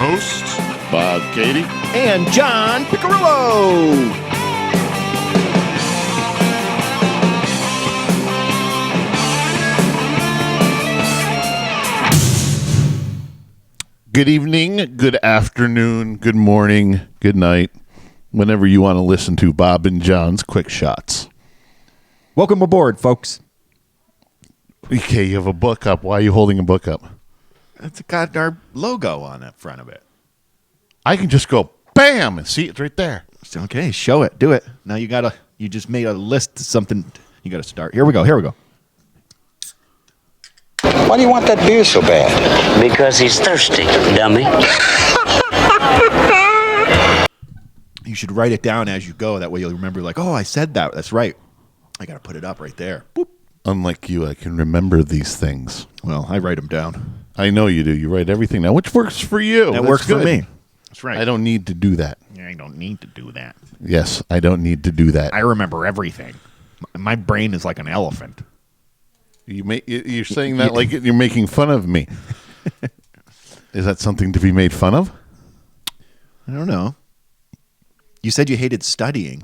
hosts, Bob Katie, and John Piccirillo. Good evening, good afternoon, good morning, good night, whenever you want to listen to Bob and John's Quick Shots. Welcome aboard, folks. Okay, you have a book up. Why are you holding a book up? It's got our logo on the front of it. I can just go, bam, and see it right there. Okay, show it. Do it. Now you just made a list of something. You got to start. Here we go. Why do you want that beer so bad? Because he's thirsty, dummy. You should write it down as you go. That way you'll remember, like, oh, I said that. That's right. I got to put it up right there. Boop. Unlike you, I can remember these things. Well, I write them down. I know you do. You write everything down, which works for you. That That's works for good. me. That's right. I don't need to do that. I don't need to do that. Yes, I don't need to do that. I remember everything. My brain is like an elephant. You're saying that like you're making fun of me. Is that something to be made fun of? I don't know. You said you hated studying.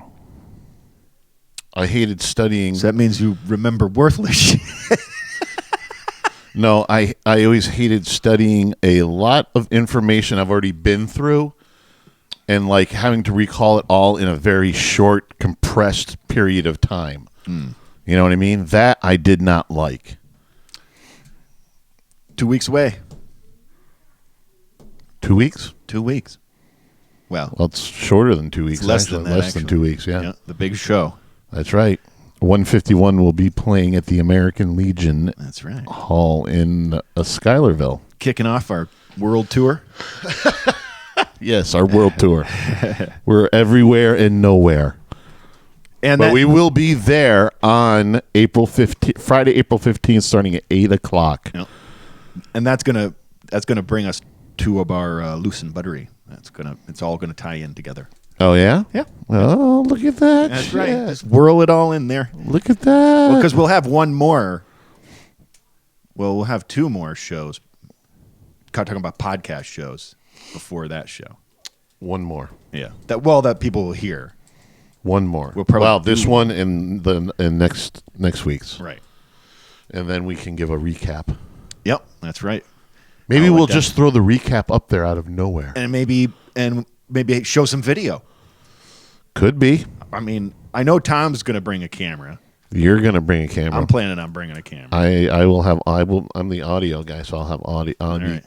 I hated studying. So that means you remember worthless shit. No, I always hated studying a lot of information I've already been through and like having to recall it all in a very short, compressed period of time. You know what I mean? That I did not like. 2 weeks away. 2 weeks? 2 weeks. Well, It's shorter than 2 weeks. it's less actually. than that. Less than 2 weeks, yeah. The big show. That's right. 151 will be playing at the American Legion That's right. Hall in Schuylerville. Kicking off our world tour. Yes, our world tour. We're everywhere and nowhere. And We will be there on Friday, April 15th, starting at 8 o'clock. and that's gonna bring us to our Lucen Buttery. It's all gonna tie in together. Oh, yeah? Yeah. Oh, look at that. That's shit. right. Just whirl it all in there. Look at that. Because we'll have one more. Well, we'll have two more shows. Talking about podcast shows before that show. One more. Yeah. That people will hear. One more. We'll probably this one and next week's. Right. And then we can give a recap. Yep. That's right. Maybe I'll we'll let them- just throw the recap up there out of nowhere. And maybe show some video. Could be. I mean, I know Tom's going to bring a camera. You're going to bring a camera. I'm planning on bringing a camera. I'm the audio guy, so I'll have audio. All right.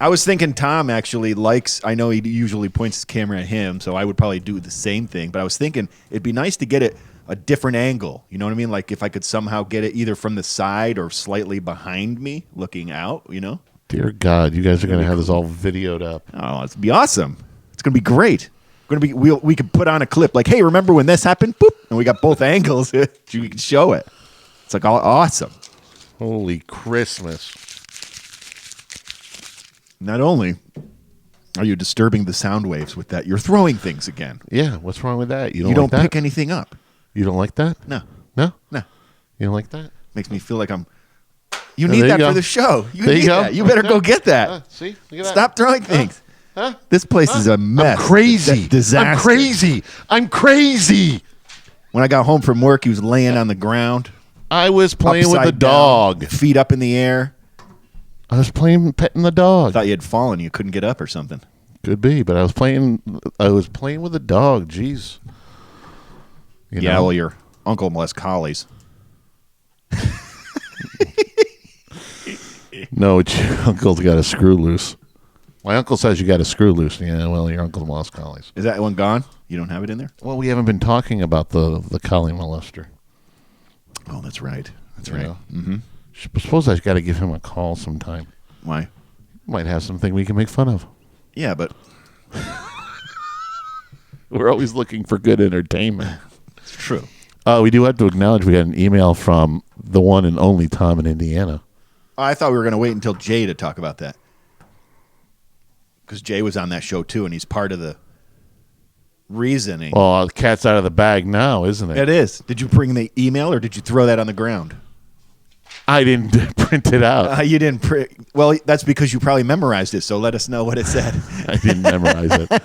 I was thinking Tom actually likes, I know he usually points his camera at him, so I would probably do the same thing, but I was thinking it'd be nice to get it a different angle. You know what I mean? Like if I could somehow get it either from the side or slightly behind me looking out, you know? Dear God, you guys are going to have this all videoed up. Oh, it's be awesome. It's going to be great. We could put on a clip like, hey, remember when this happened? Boop. And we got both angles. We can show it. It's like all awesome. Holy Christmas. Not only are you disturbing the sound waves with that, you're throwing things again. Yeah, what's wrong with that? You You don't like pick that? anything up. You don't like that? No. No? No. You don't like that? Makes me feel like I'm. You Oh, need there you that go. for the show. You There you need go. that. You better go get that. See? Look at that. Stop throwing things. Huh? This place is a mess. I'm crazy. Disaster. I'm crazy. I'm crazy. When I got home from work, he was laying on the ground, I was playing with the upside down, dog. feet up in the air. I was petting the dog. Thought you had fallen. You couldn't get up or something. Could be, but I was playing with the dog. Jeez. You Yeah, know? well, your uncle molests collies. No, it's your uncle's got a screw loose. My uncle says you got a screw loose. Yeah, well, your uncle lost collies. Is that one gone? You don't have it in there? Well, we haven't been talking about the collie molester. Oh, that's right. That's You right. know? Mm-hmm. Suppose I've got to give him a call sometime. Why? Might have something we can make fun of. Yeah, but We're always looking for good entertainment. it's true. We do have to acknowledge we got an email from the one and only Tom in Indiana. I thought we were going to wait until Jay to talk about that. Because Jay was on that show, too, and he's part of the reasoning. Well, the cat's out of the bag now, isn't it? It is. Did you bring the email, or did you throw that on the ground? I didn't print it out. You didn't print. Well, that's because you probably memorized it. So let us know what it said. I didn't memorize it.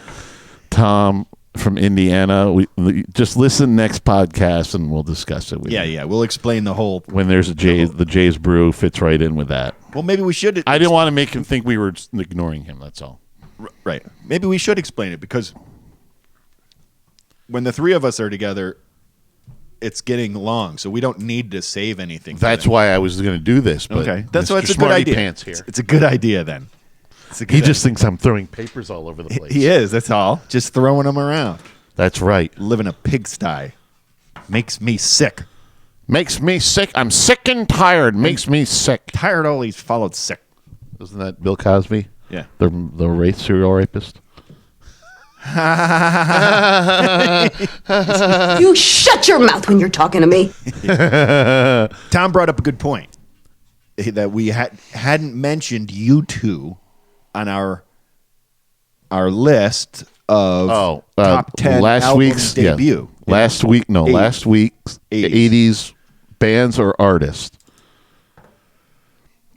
Tom from Indiana. We just listen next podcast and we'll discuss it with you. Yeah. We'll explain the whole. When there's a Jay's, the Jay's Brew fits right in with that. Well, maybe we should. I didn't want to make him think we were ignoring him. That's all. Right. Maybe we should explain it because when the three of us are together, it's getting long, so we don't need to save anything. That's why I was going to do this. But okay. That's why Mr. it's a good Smarty idea. Pants here. It's a good idea then. He just thinks I'm throwing papers all over the place. He is. That's all. Just throwing them around. That's right. Live in a pigsty. Makes me sick. Makes me sick. I'm sick and tired. Makes me sick. Tired always followed sick. Isn't that Bill Cosby? Yeah. The serial rapist. You shut your mouth when you're talking to me. Tom brought up a good point that we hadn't mentioned you two on our list of top 10 last albums week's debut. Yeah. Last week's 80s bands or artists.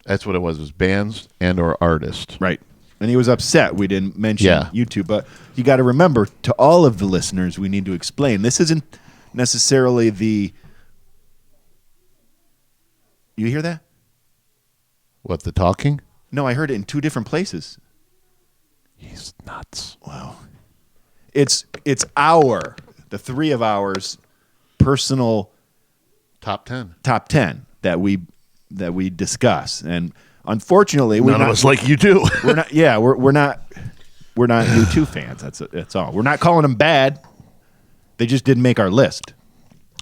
That's what it was. It was bands and or artists. Right. And he was upset we didn't mention Yeah. you two. But you got to remember, to all of the listeners, we need to explain. This isn't necessarily the... You hear that? What, the talking? No, I heard it in two different places. He's nuts. Wow. It's the three of ours, personal Top 10. top 10 that we discuss. And unfortunately, None of us like you do. we're not. Yeah, we're not U2 fans. That's all. We're not calling them bad. They just didn't make our list.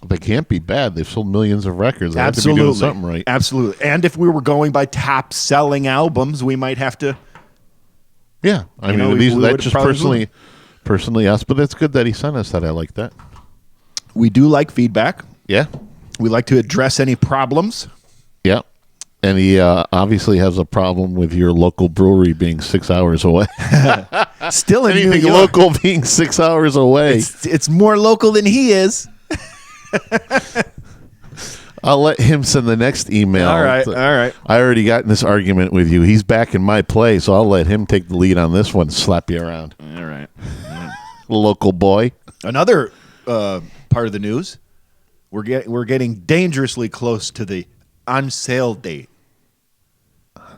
They can't be bad. They've sold millions of records. They have to be Absolutely, doing something right. Absolutely. And if we were going by top selling albums, we might have to. Yeah, I You mean, know, we that's would just probably personally us. But it's good that he sent us that. I like that. We do like feedback. Yeah, We like to address any problems. yeah. And he obviously has a problem with your local brewery being 6 hours away. Still in New Anything York. local being 6 hours away. It's more local than he is. I'll let him send the next email. All right. I already got in this argument with you. He's back in my play, so I'll let him take the lead on this one. Slap you around, All right. local boy. Another part of the news, we're getting dangerously close to the on sale date.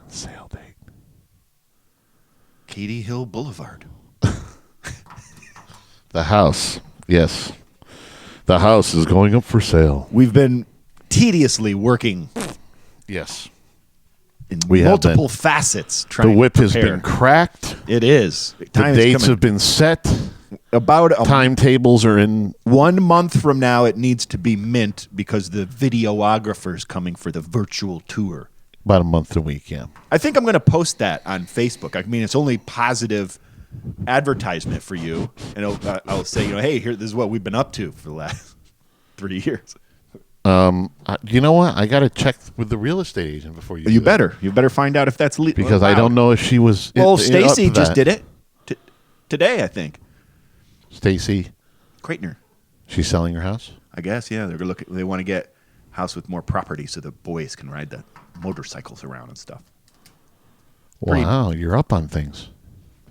Sale date. Katy Hill Boulevard. The house. Yes, the house is going up for sale. We've been tediously working Yes, in We have multiple been. facets. the Trying whip to has prepare. been cracked. It is. The Time is dates coming. have been set. About Timetables are in. 1 month from now, it needs to be mint because the videographer's coming for the virtual tour. About a month to a week, yeah. I think I'm going to post that on Facebook. I mean, it's only positive advertisement for you, and I'll say, hey, here, this is what we've been up to for the last 3 years. You know what? I got to check with the real estate agent before you. You do that. better. You better find out if that's legal. Because I don't know if she was. Well, up Stacy to just that. did it today, I think. Stacy, Kreitner, she's selling her house. I guess. Yeah, they want to get a house with more property so the boys can ride the motorcycles around and stuff. Pretty- Wow, you're up on things.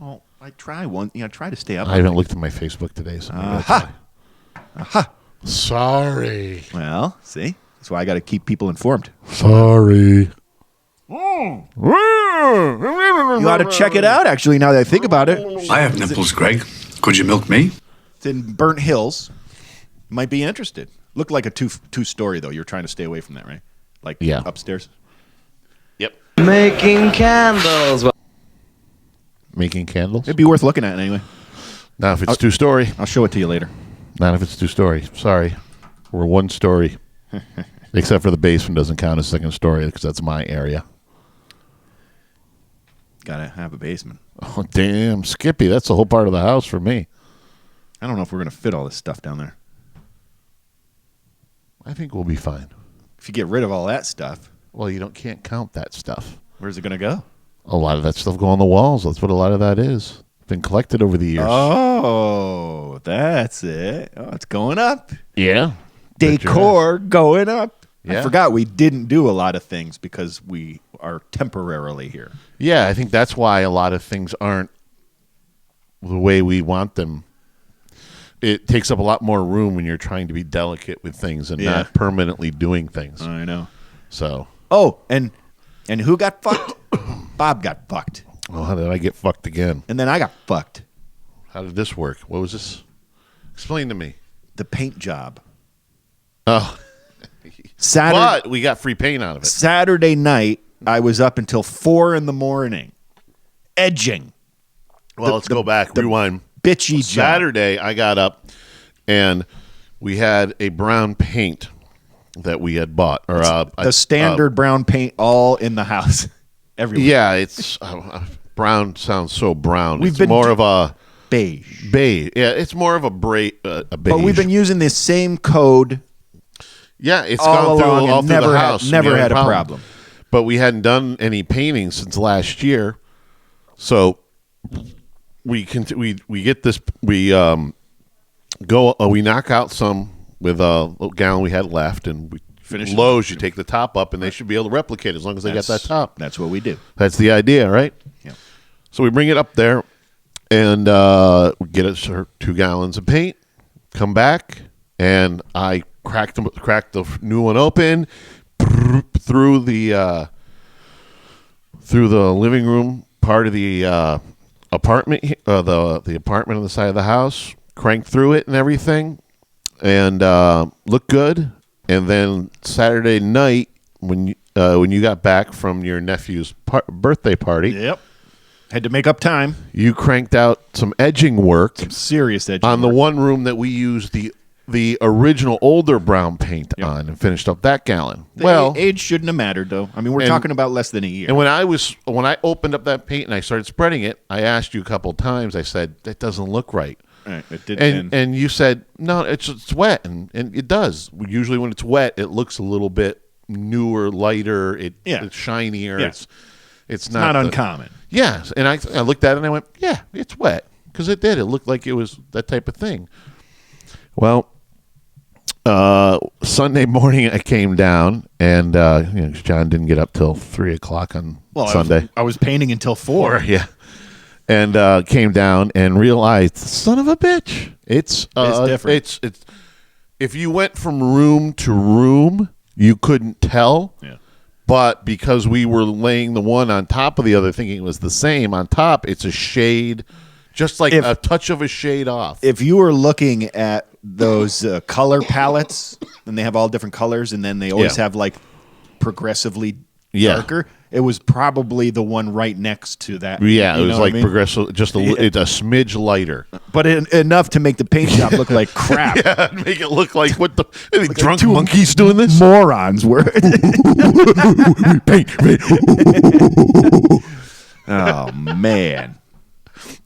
Well, I try to stay up. I haven't looked at my Facebook today, so maybe that's why. Sorry. Well, see, that's why I got to keep people informed. Sorry. You ought to check it out. Actually, now that I think about it, I have nipples, Greg. Could you milk me? it's in Burnt Hills. You might be interested. Looked like a two-story though. You're trying to stay away from that, right? Like Yeah. upstairs. Yep. Making candles. Making candles. It'd be worth looking at anyway. Not if it's two-story. I'll show it to you later. Not if it's two-story. Sorry, we're one story. Except for the basement doesn't count as second story because that's my area. Gotta have a basement. Oh damn, Skippy! That's the whole part of the house for me. I don't know if we're gonna fit all this stuff down there. I think we'll be fine. If you get rid of all that stuff, Well, you can't count that stuff. where's it gonna go? A lot of that stuff go on the walls. That's what a lot of that is. Been collected over the years. Oh, that's it. Oh, it's going up. Yeah. Decor going up. Yeah. I forgot we didn't do a lot of things because we are temporarily here. Yeah, I think that's why a lot of things aren't the way we want them. It takes up a lot more room when you're trying to be delicate with things and Yeah. not permanently doing things. I know. So, Oh, and who got fucked? Bob got fucked. well, how did I get fucked again? And then I got fucked. How did this work? What was this? Explain to me. The paint job. Oh, Saturday, but we got free paint out of it. Saturday night, I was up until 4 a.m. edging. Well, let's go back. Rewind. Bitchy job. Saturday, I got up and we had a brown paint that we had bought, or The standard brown paint all in the house. Everywhere. yeah, it's brown. Sounds so brown. We've It's been more of a Beige. beige. Yeah, it's more of a beige. But we've been using this same code yeah, it's all gone through along all and through never the had- house. never We had a problem. But we hadn't done any painting since last year, so we get this. We go. We knock out some with a little gallon we had left, and we finish. Lowe's, you take the top up, and they should be able to replicate as long as they got that top. That's what we do. That's the idea, right? Yeah. So we bring it up there, and we get us 2 gallons of paint. Come back, and I cracked the new one open through the living room part of the apartment, the apartment on the side of the house. Cranked through it and everything, and looked good. And then Saturday night, when you got back from your nephew's birthday party, Yep. Had to make up time. you cranked out some edging work Serious edging. on the work. one room that we used the original older brown paint on, and finished up that gallon. The age shouldn't have mattered, though. I mean, we're And- talking about less than a year. And when I opened up that paint and I started spreading it, I asked you a couple of times. I said, "That doesn't look right." Right, it didn't. And you said, "No, it's wet," and it does. Usually when it's wet, it looks a little bit newer, lighter. It's shinier. Yeah. It's not the- uncommon. Yeah, and I looked at it and I went, "Yeah, it's wet," because it did. It looked like it was that type of thing. Well, Sunday morning I came down, and John didn't get up till 3:00 on Sunday. I was painting until 4. Yeah. And came down and realized, son of a bitch, it's different. It's if you went from room to room, you couldn't tell. Yeah. But because we were laying the one on top of the other, thinking it was the same on top, it's a shade, just like a touch of a shade off. If you were looking at those color palettes, and they have all different colors, and then they always Yeah. have like progressively Yeah. darker, it was probably the one right next to that. Yeah, it You was know what like I mean? progressive, just it's a smidge lighter. But enough to make the paint job look like crap. Yeah, make it look like what the drunk monkeys doing this. Morons were. Paint. Oh man.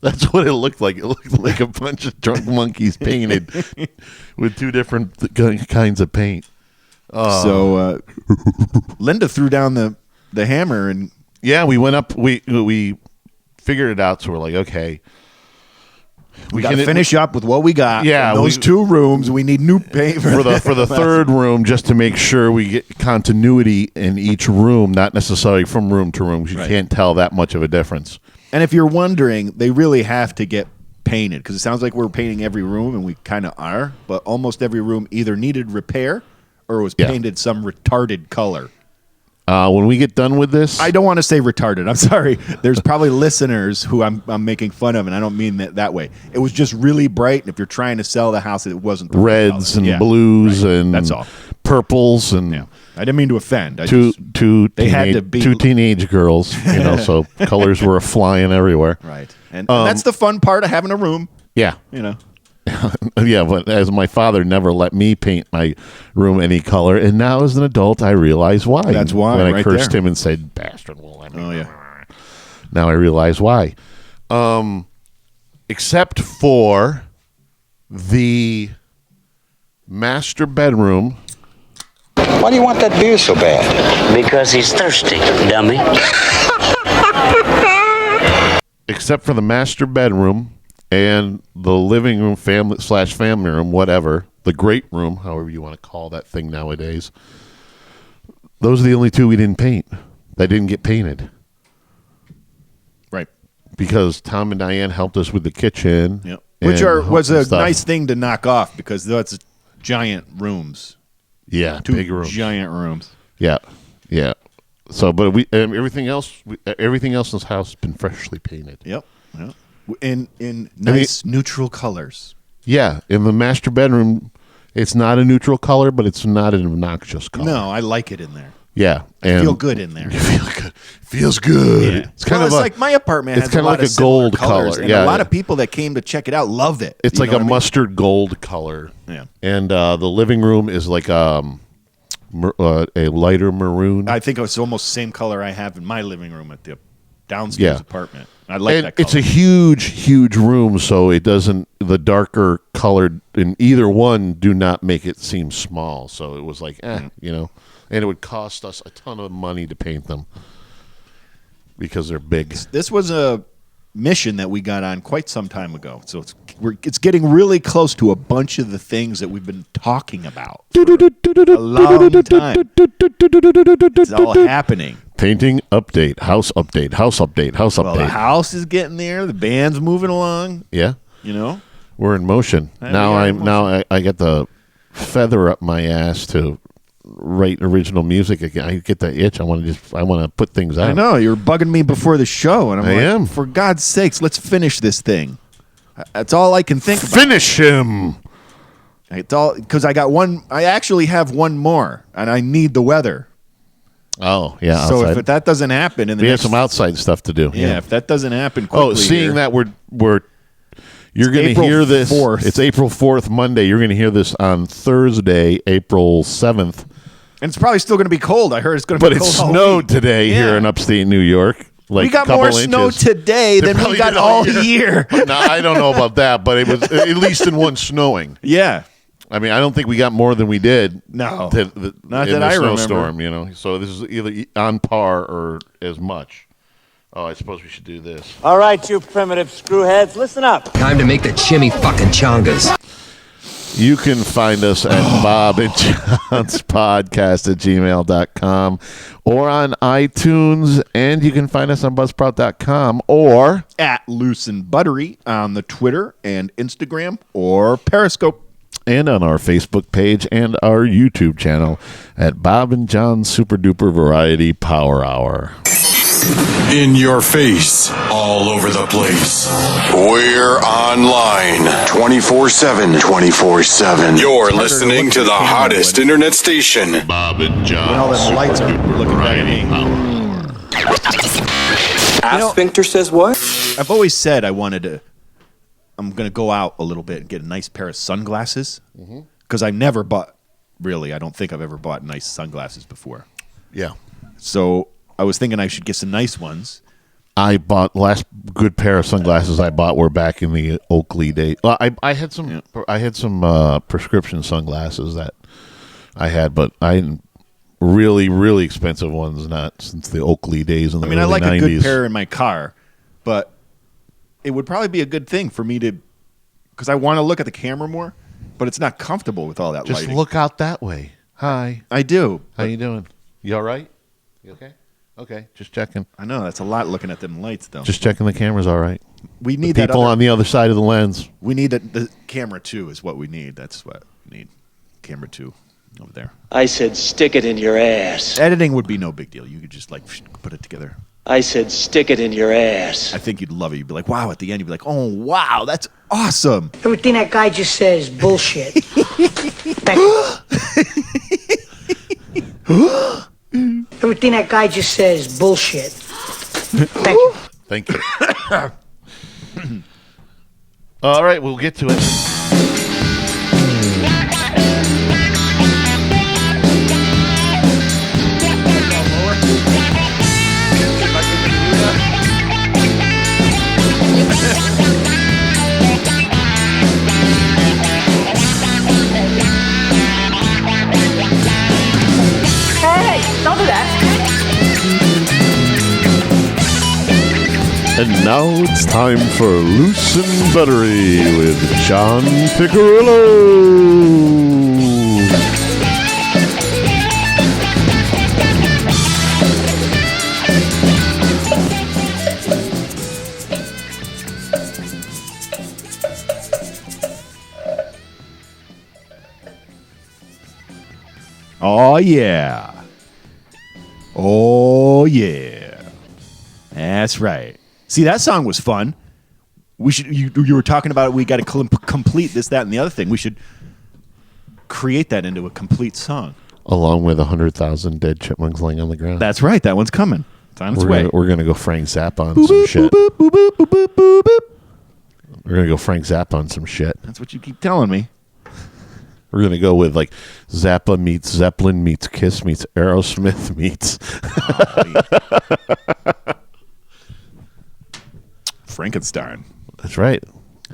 That's what it looked like. It looked like a bunch of drunk monkeys painted with 2 different kinds of paint. So Linda threw down the hammer, and Yeah, we went up. We figured it out. So we're like, okay, we got to finish up with what we got. Yeah, In those 2 rooms, we need new paint for the third room, just to make sure we get continuity in each room, not necessarily from room to room. 'Cause you can't tell that much of a difference. And if you're wondering, they really have to get painted because it sounds like we're painting every room, and we kind of are. But almost every room either needed repair or was painted some retarded color. When we get done with this, I don't want to say retarded. I'm sorry. There's probably listeners who I'm making fun of, and I don't mean that way. It was just really bright, and if you're trying to sell the house, it wasn't the right reds color. and Yeah, blues right. and That's all. purples and Yeah, I didn't mean to offend. I two just, they had to be- two teenage girls, so colors were flying everywhere. right, and that's the fun part of having a room. Yeah. Yeah, but as my father never let me paint my room any color, and now as an adult, I realize why. That's why, When I right cursed there. him and said, "Bastard won't let me." Oh yeah. Now I realize why. Except for the master bedroom. Why do you want that beer so bad? Because he's thirsty, dummy. Except for the master bedroom and the living room, family room, whatever, the great room, however you want to call that thing nowadays. Those are the only two we didn't paint. That didn't get painted. Right. Because Tom and Diane helped us with the kitchen. Yep. Which was a stuff. nice thing to knock off because that's giant rooms. Yeah, Two big rooms. giant rooms. Yeah, yeah. So, but everything else in this house has been freshly painted. Yep. In nice neutral colors. Yeah, in the master bedroom, it's not a neutral color, but it's not an obnoxious color. No, I like it in there. Yeah, I and feel good in there. You feel good. Feels good. Yeah. It's kind Well, of it's like my apartment it's has kind a of lot like of a similar gold colors, color. and Yeah, a lot of people that came to check it out loved it. it's You like know a what I mean? mustard gold color. Yeah. And the living room is like a lighter maroon. I think it's almost the same color I have in my living room at the downstairs apartment. I like and that color. it's a huge room, so it doesn't. The darker colored in either one do not make it seem small. So it was like, you know, and it would cost us a ton of money to paint them because they're big. This was a mission that we got on quite some time ago. So it's getting really close to a bunch of the things that we've been talking about for a long time. It's all happening. Painting update, house update, house update, house Well, the update. house is getting there. The band's moving along. Yeah, You know, we're in motion. I get the feather up my ass to write original music again. I get that itch. I want to put things out. I know you're bugging me before the show, and I'm I like, am. for God's sakes, let's finish this thing. That's all I can think about. Finish him. It's all because I got one. I actually have one more, and I need the weather. Oh yeah. So outside. if that doesn't happen, in the we have next, some outside stuff to do. yeah, if that doesn't happen quickly, Oh, seeing here- that you're going to April hear this. 4th. It's April 4th, Monday. You're going to hear this on Thursday, April 7th. and it's probably still going to be cold. I heard it's going to But be it cold. all snowed week. today here Yeah. in upstate New York. Like We got a couple more snow inches. today They than we probably got did all year. No, I don't know about that, but it was at least in one snowing. Yeah, I mean, I don't think we got more than we did. No. Not that I remember. snowstorm. You know, so this is either on par or as much. Oh, I suppose we should do this. All right, you primitive screwheads, listen up. Time to make the chimmy fucking chongas. You can find us at Bob and John's podcast at gmail.com or on iTunes, and you can find us on buzzsprout.com or at Loose and Buttery on the Twitter and Instagram or Periscope. and on our Facebook page and our YouTube channel at Bob and John's Super Duper Variety Power Hour. In your face, all over the place. We're online 24/7. 24/7. You're listening to the hottest internet station. Bob and John's When all them lights are Super looking back at me. Power Hour. Ass sphincter says what? I've always said I'm going to go out a little bit and get a nice pair of sunglasses because I never bought, really, I don't think I've ever bought nice sunglasses before. Yeah. So I was thinking I should get some nice ones. I bought last good pair of sunglasses I bought were back in the Oakley days. Well, I had some prescription sunglasses that I had, but I really expensive ones not since the Oakley days in the I mean, I early like 90s. a good pair in my car, but it would probably be a good thing for me to, because I want to look at the camera more, but it's not comfortable with all that Just lighting. look out that way. Hi. I do. How you doing? You all right? You okay? Okay, just checking. I know that's a lot looking at them lights, though. Just checking the camera's all right. we need The that people other, on the other side of the lens. we need the camera too. Is what we need. That's what we need. Camera 2 over there. I said stick it in your ass. Editing would be no big deal. You could just like put it together. I said stick it in your ass. I think you'd love it. You'd be like, wow. At the end, you'd be like, oh wow, that's awesome. Everything that guy just says is bullshit. Thank you. Everything that guy just says is bullshit. Thank you. Thank you. All right, we'll get to it. Hey, don't do that. And now it's time for Loose and Buttery with John Picarillo. Oh, yeah. Oh, yeah. That's right. See, that song was fun. We should. You were talking about it. We got to complete this, that, and the other thing. We should create that into a complete song. Along with 100,000 dead chipmunks laying on the ground. That's right. That one's coming. It's on its way. We're gonna go Frank Zappa on some shit. We're gonna go Frank Zappa on some shit. That's what you keep telling me. We're gonna go with like Zappa meets Zeppelin meets Kiss meets Aerosmith meets Frankenstein. That's right.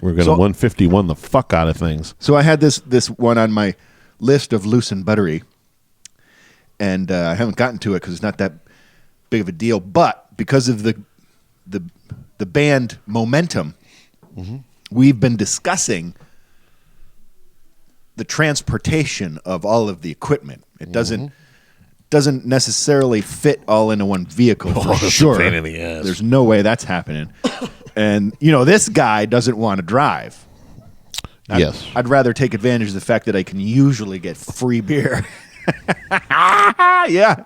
We're gonna 151 the fuck out of things. So I had this one on my list of loose and buttery, and I haven't gotten to it because it's not that big of a deal. But because of the band momentum, we've been discussing the transportation of all of the equipment. It doesn't necessarily fit all into one vehicle for sure. A pain in the ass. There's no way that's happening. And this guy doesn't want to drive. Yes. I'd rather take advantage of the fact that I can usually get free beer. Yeah.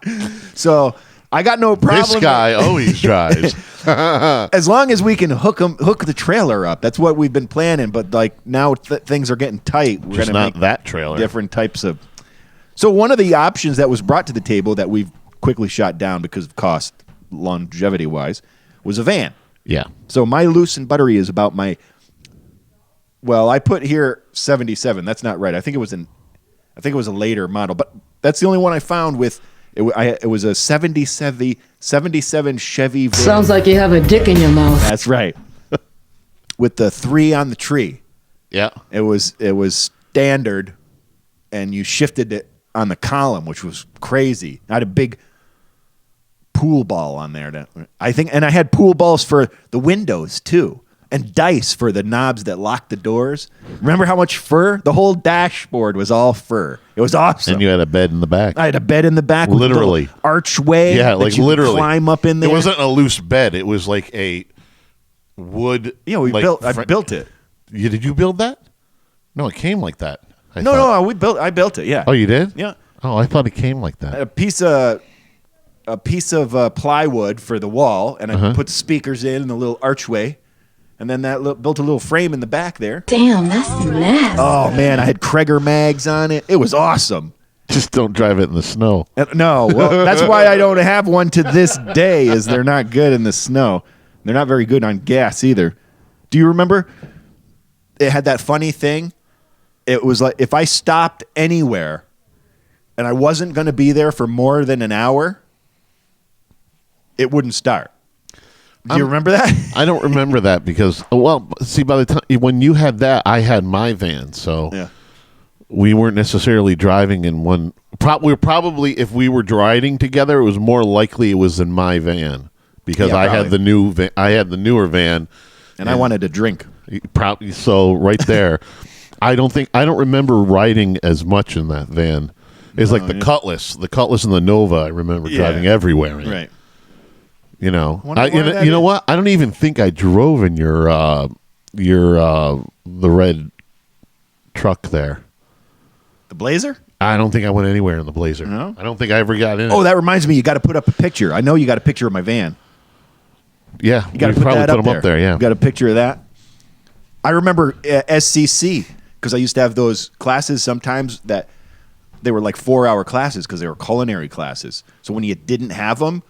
So I got no problem. This guy always drives. As long as we can hook the trailer up. That's what we've been planning. But like now things are getting tight. We're Just gonna not make that trailer. different types of. So one of the options that was brought to the table that we've quickly shot down because of cost, longevity wise, was a van. Yeah. So my loose and buttery is about my. Well, I put here 77. That's not right. I think it was a later model, but that's the only one I found with. It was a 77 Chevy van. Sounds like you have a dick in your mouth. That's right. With the 3 on the tree. Yeah. It was standard, and you shifted it on the column, which was crazy. I had a big pool ball on there. And I had pool balls for the windows too, and dice for the knobs that lock the doors. Remember how much fur? The whole dashboard was all fur. It was awesome. And you had a bed in the back. I had a bed in the back, with Literally. a little archway. Yeah, that like you could literally climb up in there. It wasn't a loose bed. It was like a wood. Yeah, I built it. Did you build that? No, it came like that. I built it. Yeah. Oh, you did? Yeah. Oh, I thought it came like that. A piece of plywood for the wall, and I put speakers in the little archway, and then built a little frame in the back there. Damn, that's nasty. Oh man, I had Kreger mags on it. It was awesome. Just don't drive it in the snow. No, well, that's why I don't have one to this day. Is they're not good in the snow. They're not very good on gas either. Do you remember? It had that funny thing. It was like if I stopped anywhere, and I wasn't going to be there for more than an hour, it wouldn't start. Do you remember that? I don't remember that because, see, by the time when you had that, I had my van, so we weren't necessarily driving in one. We were probably, if we were riding together, it was more likely it was in my van because I had the new van. I had the newer van, and I wanted to drink. Probably so. Right there, I don't remember riding as much in that van. It's like the Cutlass and the Nova. I remember driving everywhere in. Right. You know, you know what? I don't even think I drove in the red truck there. The Blazer? I don't think I went anywhere in the Blazer. No? I don't think I ever got in. Oh, that reminds me. You got to put up a picture. I know you got a picture of my van. Yeah, you got to probably put them up there. Yeah, you got a picture of that. I remember SCC because I used to have those classes sometimes that they were like 4-hour classes because they were culinary classes. So when you didn't have them,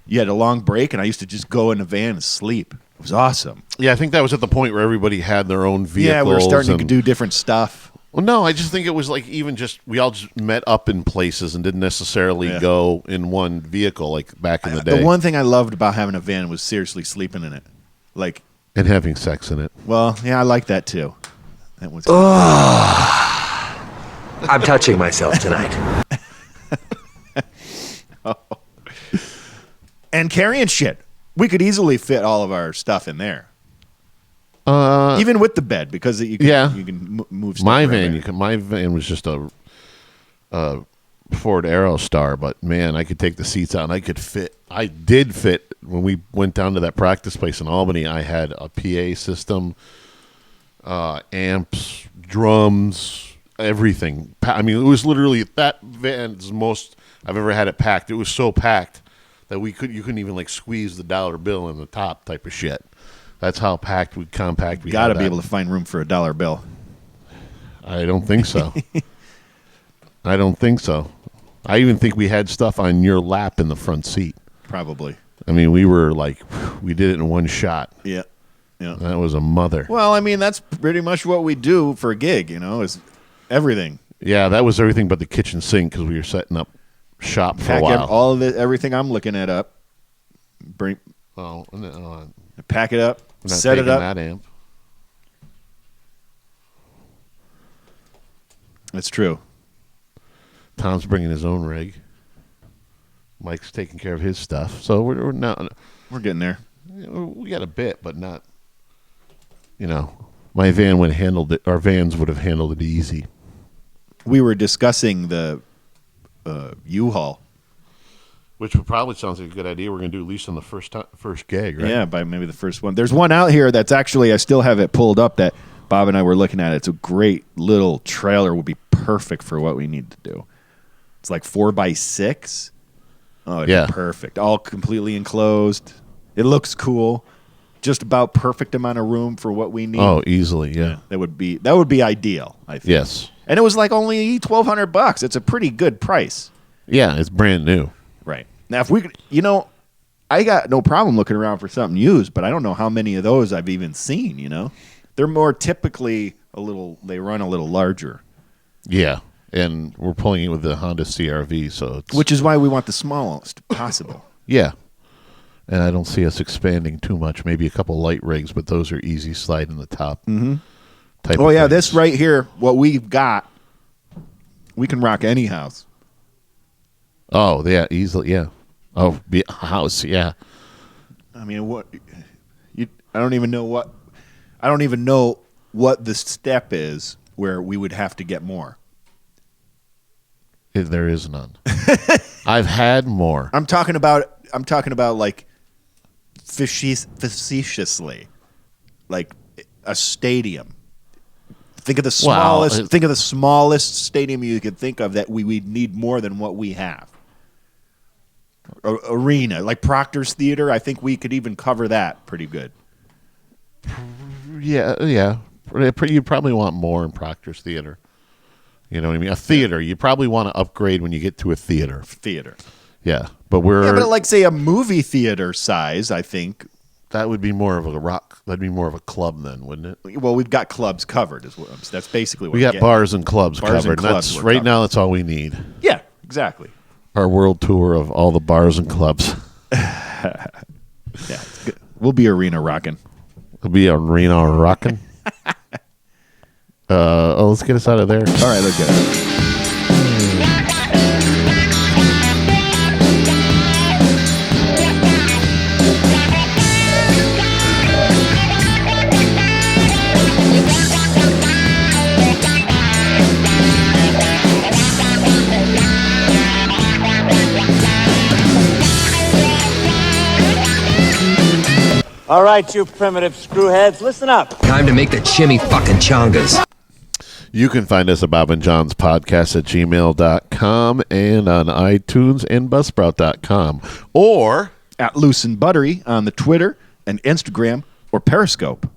you had a long break, and I used to just go in the van and sleep. It was awesome. Yeah, I think that was at the point where everybody had their own vehicles. Yeah, we were starting to do different stuff. Well, no, I just think it was like we all just met up in places and didn't necessarily go in one vehicle like back in the day. The one thing I loved about having a van was seriously sleeping in it. And having sex in it. Well, yeah, I like that too. That was I'm touching myself tonight. And carrying shit. We could easily fit all of our stuff in there. Even with the bed, because you can move stuff my around van. My van was just a Ford Aerostar, but man, I could take the seats out and I could fit. I did fit when we went down to that practice place in Albany. I had a PA system, amps, drums, everything. I mean, it was literally that van's most I've ever had it packed. It was so packed that you couldn't even like squeeze the dollar bill in the top type of shit. That's how compact we Got to had be that. able to find room for a dollar bill. I don't think so. I don't think so. I even think we had stuff on your lap in the front seat. Probably. I mean, we were like, we did it in one shot. Yeah. Yeah. That was a mother. Well, I mean, that's pretty much what we do for a gig, is everything. Yeah, that was everything but the kitchen sink because we were setting up shop for a while. All of it, everything I'm looking at up. Bring. Oh, no, Pack it up. I'm not Set it taking up. that amp. That's true. Tom's bringing his own rig. Mike's taking care of his stuff. So we're getting there. We got a bit, but not. My van would have handled it. Our vans would have handled it easy. We were discussing the U-Haul, which would probably sounds like a good idea. We're going to do at least on the first gig, right? Yeah, by maybe the first one. There's one out here that's actually I still have it pulled up that Bob and I were looking at. It's a great little trailer. Would be perfect for what we need to do. It's like 4x6. Oh, it'd be perfect. All completely enclosed. It looks cool. Just about perfect amount of room for what we need. Oh, easily, yeah. That would be ideal, I think. Yes. And it was like only $1,200. It's a pretty good price. Yeah, it's brand new. Right. Now, if we could, I got no problem looking around for something used, but I don't know how many of those I've even seen, They're more typically they run a little larger. Yeah. And we're pulling it with the Honda CRV, so it's... Which is why we want the smallest possible. Yeah. And I don't see us expanding too much. Maybe a couple light rigs, but those are easy slide in the top. Mm-hmm. Oh, yeah, this right here, what we've got, we can rock any house. Oh, yeah, easily, yeah. Oh, be a house, yeah. I mean, I don't even know what the step is where we would have to get more. There is none. I've had more. I'm talking about like facetiously, like a stadium. Think of the smallest. Wow. Think of the smallest stadium you could think of that we would need more than what we have. Arena like Proctor's Theater. I think we could even cover that pretty good. Yeah. You'd probably want more in Proctor's Theater. You know what I mean? A theater. You probably want to upgrade when you get to a theater. Yeah, but but like say a movie theater size, I think that would be more of a rock. That'd be more of a club then, wouldn't it? Well, we've got clubs covered. That's basically what we got. Bars and clubs covered. Clubs That's right now. That's all we need. Yeah, exactly. Our world tour of all the bars and clubs. Yeah, we'll be arena rocking. We'll be arena rocking. Let's get us out of there. All right, let's get it. All right, you primitive screwheads, listen up. Time to make the chimmy fucking chongas. You can find us at Bob and John's podcast at gmail.com and on iTunes and Buzzsprout.com. Or at Loose and Buttery on the Twitter and Instagram or Periscope.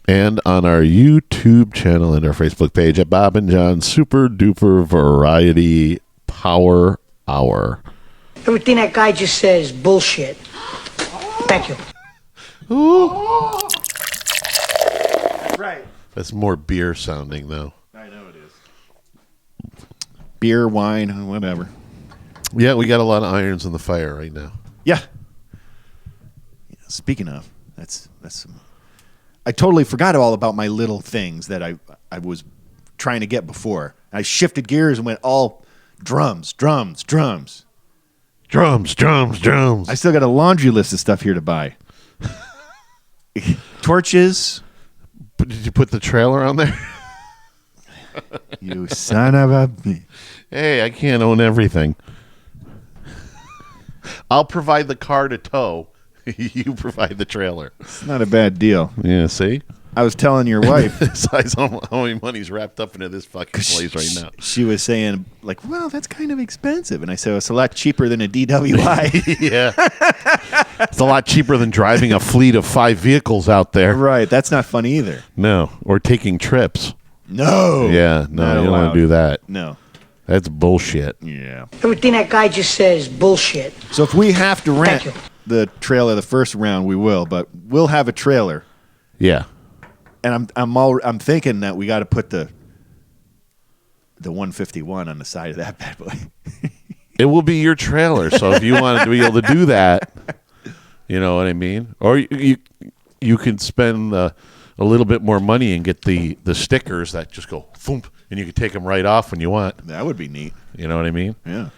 And on our YouTube channel and our Facebook page at Bob and John's Super Duper Variety Power Hour. Everything that guy just says is bullshit. Thank you. Ooh. That's right. That's more beer sounding, though. I know it is. Beer, wine, whatever. Yeah, we got a lot of irons in the fire right now. Yeah. Speaking of, that's I totally forgot all about my little things that I was trying to get before. I shifted gears and went all drums. Drums. I still got a laundry list of stuff here to buy. Torches. But did you put the trailer on there? You son of a... Hey, I can't own everything. I'll provide the car to tow. You provide the trailer. It's not a bad deal. Yeah, see? I was telling your wife. Besides how many money's wrapped up into this fucking place right now. She was saying, like, well, that's kind of expensive. And I said, it's a lot cheaper than a DWI. Yeah. It's a lot cheaper than driving a fleet of 5 vehicles out there. Right. That's not fun either. No. Or taking trips. No. Yeah. No, Not you don't want allowed. to do that. No. That's bullshit. Yeah. Everything that guy just says is bullshit. So if we have to rent Thank you. the trailer the first round, we will. But we'll have a trailer. Yeah. And I'm thinking that we got to put the 151 on the side of that bad boy. It will be your trailer. So if you wanted to be able to do that, you know what I mean? Or you can spend a little bit more money and get the stickers that just go thump, and you can take them right off when you want. That would be neat. You know what I mean? Yeah.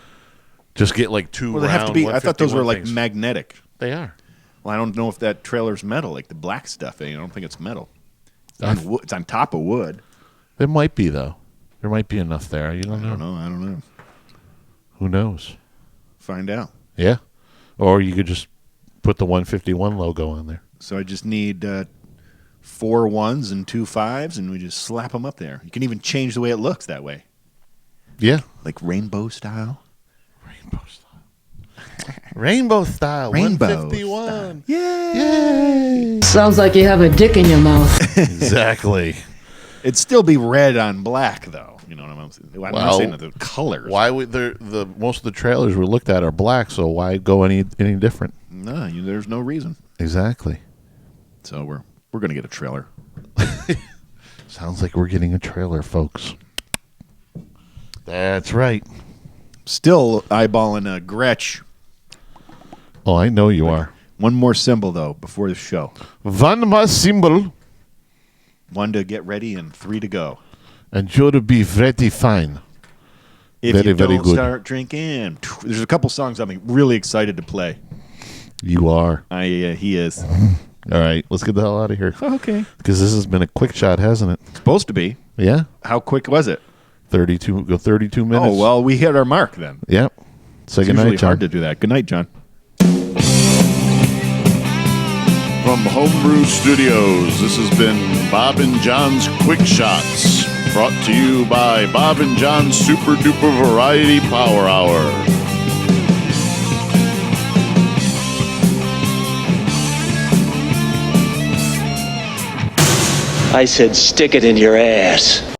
Just get like 2 Well, they have to be. I thought those were 151 like things. magnetic. They are. Well, I don't know if that trailer's metal, like the black stuff. I don't think it's metal. It's on top of wood. There might be, though. There might be enough there. You don't know. I don't know. Who knows? Find out. Yeah. Or you could just put the 151 logo on there. So I just need 4 1s and 2 5s, and we just slap them up there. You can even change the way it looks that way, Yeah. like rainbow style. Rainbow style. Rainbow 151. Yay! Sounds like you have a dick in your mouth. Exactly. It'd still be red on black, though. You know what I'm saying? I'm not Well, saying that the colors. Why would the most of the trailers we looked at are black? So why go any different? No, there's no reason. Exactly. So we're gonna get a trailer. Sounds like we're getting a trailer, folks. That's right. Still eyeballing a Gretsch. Oh, I know you are. One more symbol though before the show. One more symbol, 1 to get ready and 3 to go. and you'll be very fine. If Very, you very don't good. start drinking, there's a couple songs I'm really excited to play. You are. He is. All right, let's get the hell out of here. Okay. Because this has been a quick shot, hasn't it? Supposed to be. Yeah. How quick was it? 32 minutes. Oh, well, we hit our mark then. Yep. Say It's goodnight, usually John. hard to do that. Good night, John. From Homebrew Studios, this has been Bob and John's Quick Shots, brought to you by Bob and John's Super Duper Variety Power Hour. I said stick it in your ass.